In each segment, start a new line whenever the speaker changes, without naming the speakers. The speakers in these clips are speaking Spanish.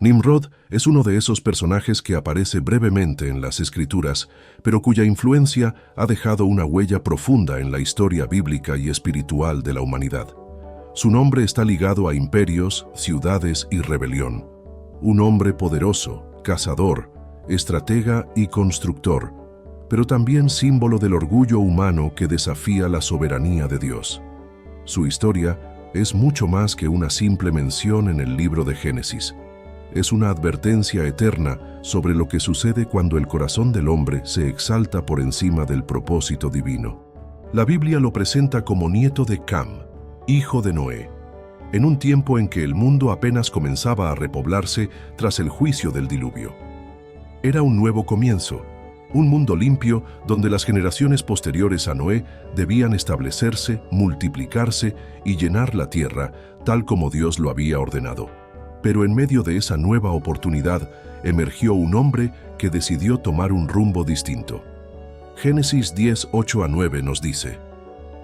Nimrod es uno de esos personajes que aparece brevemente en las Escrituras, pero cuya influencia ha dejado una huella profunda en la historia bíblica y espiritual de la humanidad. Su nombre está ligado a imperios, ciudades y rebelión. Un hombre poderoso, cazador, estratega y constructor, pero también símbolo del orgullo humano que desafía la soberanía de Dios. Su historia es mucho más que una simple mención en el libro de Génesis. Es una advertencia eterna sobre lo que sucede cuando el corazón del hombre se exalta por encima del propósito divino. La Biblia lo presenta como nieto de Cam, hijo de Noé, en un tiempo en que el mundo apenas comenzaba a repoblarse tras el juicio del diluvio. Era un nuevo comienzo, un mundo limpio donde las generaciones posteriores a Noé debían establecerse, multiplicarse y llenar la tierra, tal como Dios lo había ordenado. Pero en medio de esa nueva oportunidad emergió un hombre que decidió tomar un rumbo distinto. Génesis 10, 8-9 nos dice: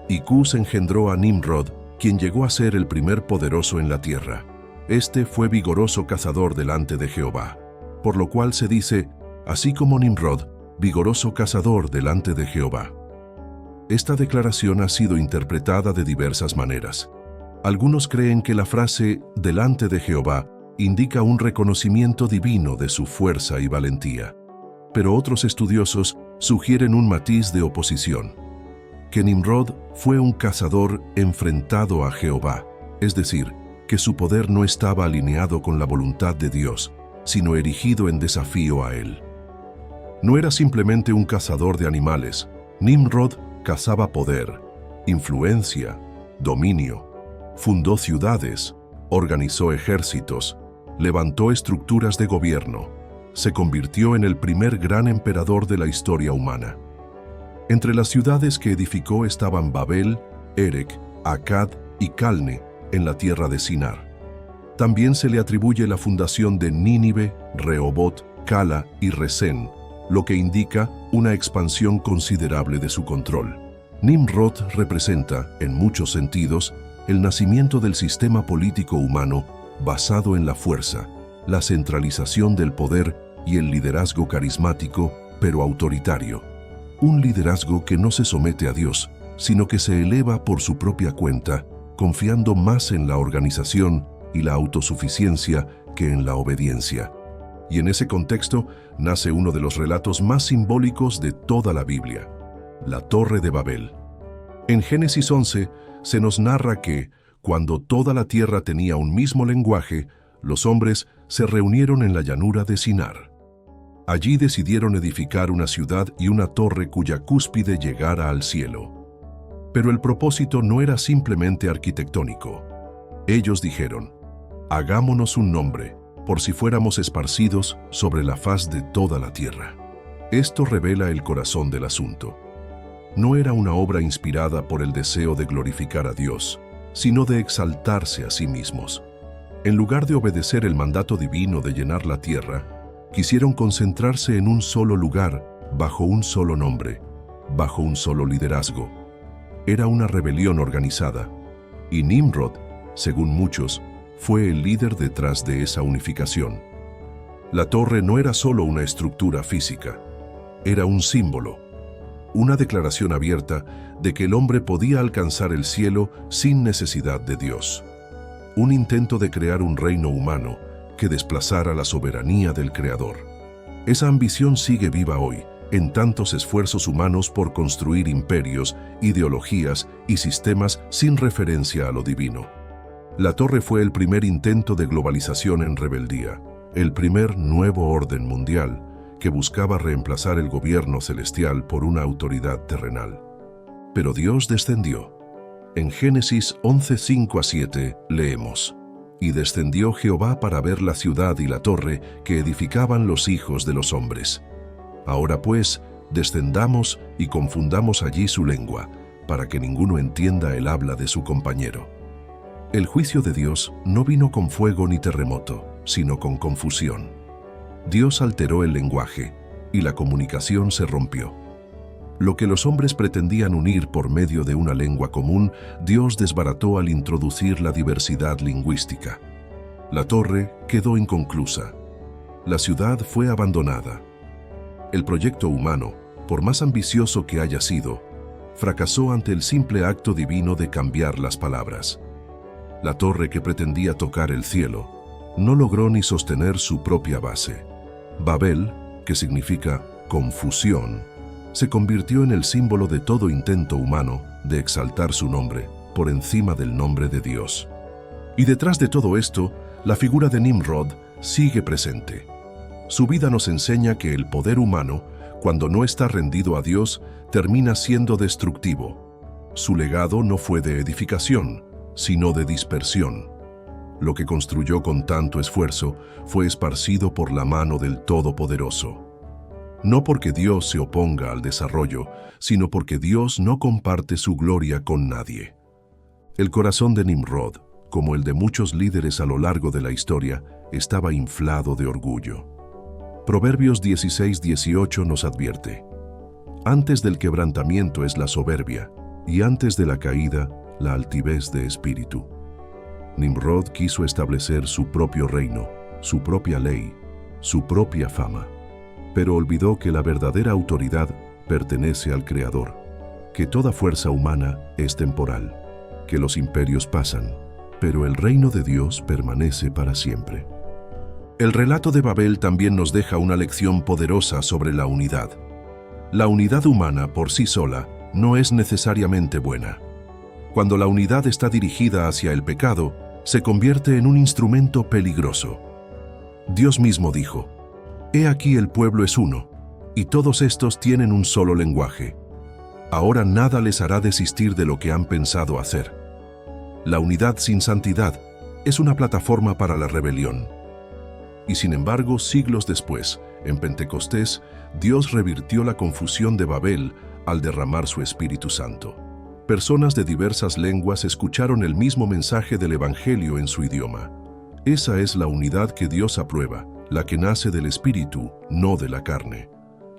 Y Cus engendró a Nimrod, quien llegó a ser el primer poderoso en la tierra. Este fue vigoroso cazador delante de Jehová, por lo cual se dice, así como Nimrod, vigoroso cazador delante de Jehová. Esta declaración ha sido interpretada de diversas maneras. Algunos creen que la frase «delante de Jehová» indica un reconocimiento divino de su fuerza y valentía, pero otros estudiosos sugieren un matiz de oposición, que Nimrod fue un cazador enfrentado a Jehová, es decir, que su poder no estaba alineado con la voluntad de Dios, sino erigido en desafío a él. No era simplemente un cazador de animales. Nimrod cazaba poder, influencia, dominio. Fundó ciudades, organizó ejércitos, levantó estructuras de gobierno, se convirtió en el primer gran emperador de la historia humana. Entre las ciudades que edificó estaban Babel, Erech, Akkad y Calne, en la tierra de Sinar. También se le atribuye la fundación de Nínive, Rehobot, Cala y Resén, lo que indica una expansión considerable de su control. Nimrod representa, en muchos sentidos, el nacimiento del sistema político humano basado en la fuerza, la centralización del poder y el liderazgo carismático, pero autoritario. Un liderazgo que no se somete a Dios, sino que se eleva por su propia cuenta, confiando más en la organización y la autosuficiencia que en la obediencia. Y en ese contexto nace uno de los relatos más simbólicos de toda la Biblia, la Torre de Babel. En Génesis 11, se nos narra que, cuando toda la tierra tenía un mismo lenguaje, los hombres se reunieron en la llanura de Sinar. Allí decidieron edificar una ciudad y una torre cuya cúspide llegara al cielo. Pero el propósito no era simplemente arquitectónico. Ellos dijeron, hagámonos un nombre, por si fuéramos esparcidos sobre la faz de toda la tierra. Esto revela el corazón del asunto. No era una obra inspirada por el deseo de glorificar a Dios, sino de exaltarse a sí mismos. En lugar de obedecer el mandato divino de llenar la tierra, quisieron concentrarse en un solo lugar, bajo un solo nombre, bajo un solo liderazgo. Era una rebelión organizada, y Nimrod, según muchos, fue el líder detrás de esa unificación. La torre no era solo una estructura física, era un símbolo, una declaración abierta de que el hombre podía alcanzar el cielo sin necesidad de Dios. Un intento de crear un reino humano que desplazara la soberanía del Creador. Esa ambición sigue viva hoy, en tantos esfuerzos humanos por construir imperios, ideologías y sistemas sin referencia a lo divino. La torre fue el primer intento de globalización en rebeldía, el primer nuevo orden mundial, que buscaba reemplazar el gobierno celestial por una autoridad terrenal. Pero Dios descendió. En Génesis 11, 5-7 leemos: Y descendió Jehová para ver la ciudad y la torre que edificaban los hijos de los hombres. Ahora pues, descendamos y confundamos allí su lengua, para que ninguno entienda el habla de su compañero. El juicio de Dios no vino con fuego ni terremoto, sino con confusión. Dios alteró el lenguaje, y la comunicación se rompió. Lo que los hombres pretendían unir por medio de una lengua común, Dios desbarató al introducir la diversidad lingüística. La torre quedó inconclusa. La ciudad fue abandonada. El proyecto humano, por más ambicioso que haya sido, fracasó ante el simple acto divino de cambiar las palabras. La torre que pretendía tocar el cielo no logró ni sostener su propia base. Babel, que significa confusión, se convirtió en el símbolo de todo intento humano de exaltar su nombre por encima del nombre de Dios. Y detrás de todo esto, la figura de Nimrod sigue presente. Su vida nos enseña que el poder humano, cuando no está rendido a Dios, termina siendo destructivo. Su legado no fue de edificación, sino de dispersión. Lo que construyó con tanto esfuerzo fue esparcido por la mano del Todopoderoso. No porque Dios se oponga al desarrollo, sino porque Dios no comparte su gloria con nadie. El corazón de Nimrod, como el de muchos líderes a lo largo de la historia, estaba inflado de orgullo. Proverbios 16:18 nos advierte: antes del quebrantamiento es la soberbia, y antes de la caída, la altivez de espíritu. Nimrod quiso establecer su propio reino, su propia ley, su propia fama, pero olvidó que la verdadera autoridad pertenece al Creador, que toda fuerza humana es temporal, que los imperios pasan, pero el reino de Dios permanece para siempre. El relato de Babel también nos deja una lección poderosa sobre la unidad. La unidad humana por sí sola no es necesariamente buena. Cuando la unidad está dirigida hacia el pecado, se convierte en un instrumento peligroso. Dios mismo dijo: «He aquí el pueblo es uno, y todos estos tienen un solo lenguaje. Ahora nada les hará desistir de lo que han pensado hacer». La unidad sin santidad es una plataforma para la rebelión. Y sin embargo, siglos después, en Pentecostés, Dios revirtió la confusión de Babel al derramar su Espíritu Santo. Personas de diversas lenguas escucharon el mismo mensaje del Evangelio en su idioma. Esa es la unidad que Dios aprueba, la que nace del Espíritu, no de la carne,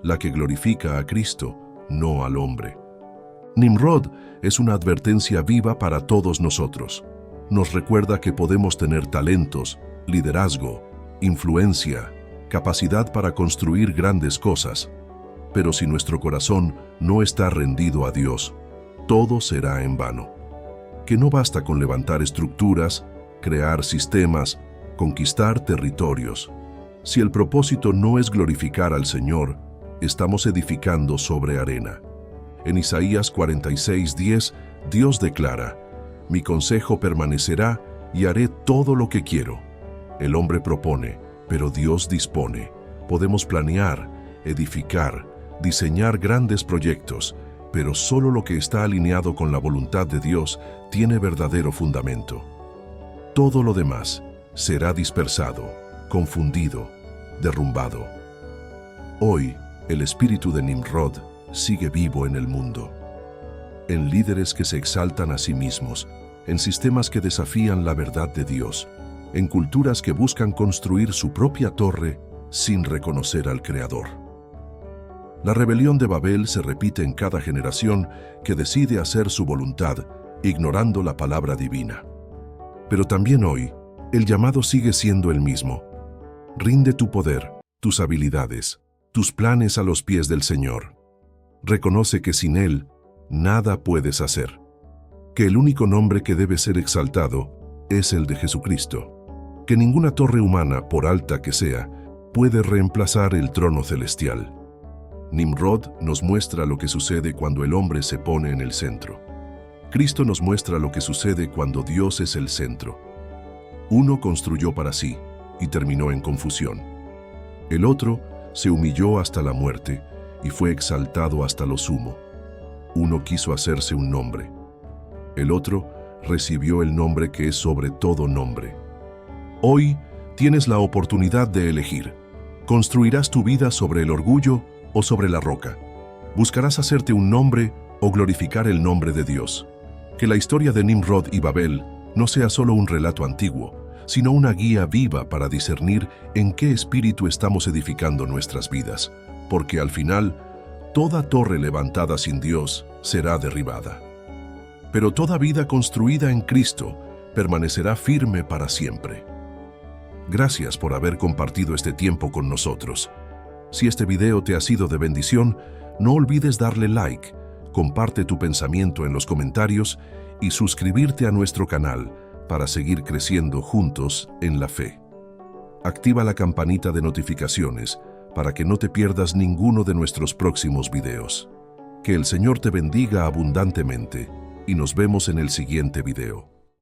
la que glorifica a Cristo, no al hombre. Nimrod es una advertencia viva para todos nosotros. Nos recuerda que podemos tener talentos, liderazgo, influencia, capacidad para construir grandes cosas, pero si nuestro corazón no está rendido a Dios, todo será en vano. Que no basta con levantar estructuras, crear sistemas, conquistar territorios. Si el propósito no es glorificar al Señor, estamos edificando sobre arena. En Isaías 46:10, Dios declara: «Mi consejo permanecerá y haré todo lo que quiero». El hombre propone, pero Dios dispone. Podemos planear, edificar, diseñar grandes proyectos, pero solo lo que está alineado con la voluntad de Dios tiene verdadero fundamento. Todo lo demás será dispersado, confundido, derrumbado. Hoy, el espíritu de Nimrod sigue vivo en el mundo, en líderes que se exaltan a sí mismos, en sistemas que desafían la verdad de Dios, en culturas que buscan construir su propia torre sin reconocer al Creador. La rebelión de Babel se repite en cada generación que decide hacer su voluntad, ignorando la palabra divina. Pero también hoy, el llamado sigue siendo el mismo. Rinde tu poder, tus habilidades, tus planes a los pies del Señor. Reconoce que sin Él, nada puedes hacer. Que el único nombre que debe ser exaltado es el de Jesucristo. Que ninguna torre humana, por alta que sea, puede reemplazar el trono celestial. Nimrod nos muestra lo que sucede cuando el hombre se pone en el centro. Cristo nos muestra lo que sucede cuando Dios es el centro. Uno construyó para sí y terminó en confusión. El otro se humilló hasta la muerte y fue exaltado hasta lo sumo. Uno quiso hacerse un nombre. El otro recibió el nombre que es sobre todo nombre. Hoy tienes la oportunidad de elegir. ¿Construirás tu vida sobre el orgullo o sobre la roca? ¿Buscarás hacerte un nombre o glorificar el nombre de Dios? Que la historia de Nimrod y Babel no sea solo un relato antiguo, sino una guía viva para discernir en qué espíritu estamos edificando nuestras vidas, porque al final, toda torre levantada sin Dios será derribada. Pero toda vida construida en Cristo permanecerá firme para siempre. Gracias por haber compartido este tiempo con nosotros. Si este video te ha sido de bendición, no olvides darle like, comparte tu pensamiento en los comentarios y suscribirte a nuestro canal para seguir creciendo juntos en la fe. Activa la campanita de notificaciones para que no te pierdas ninguno de nuestros próximos videos. Que el Señor te bendiga abundantemente y nos vemos en el siguiente video.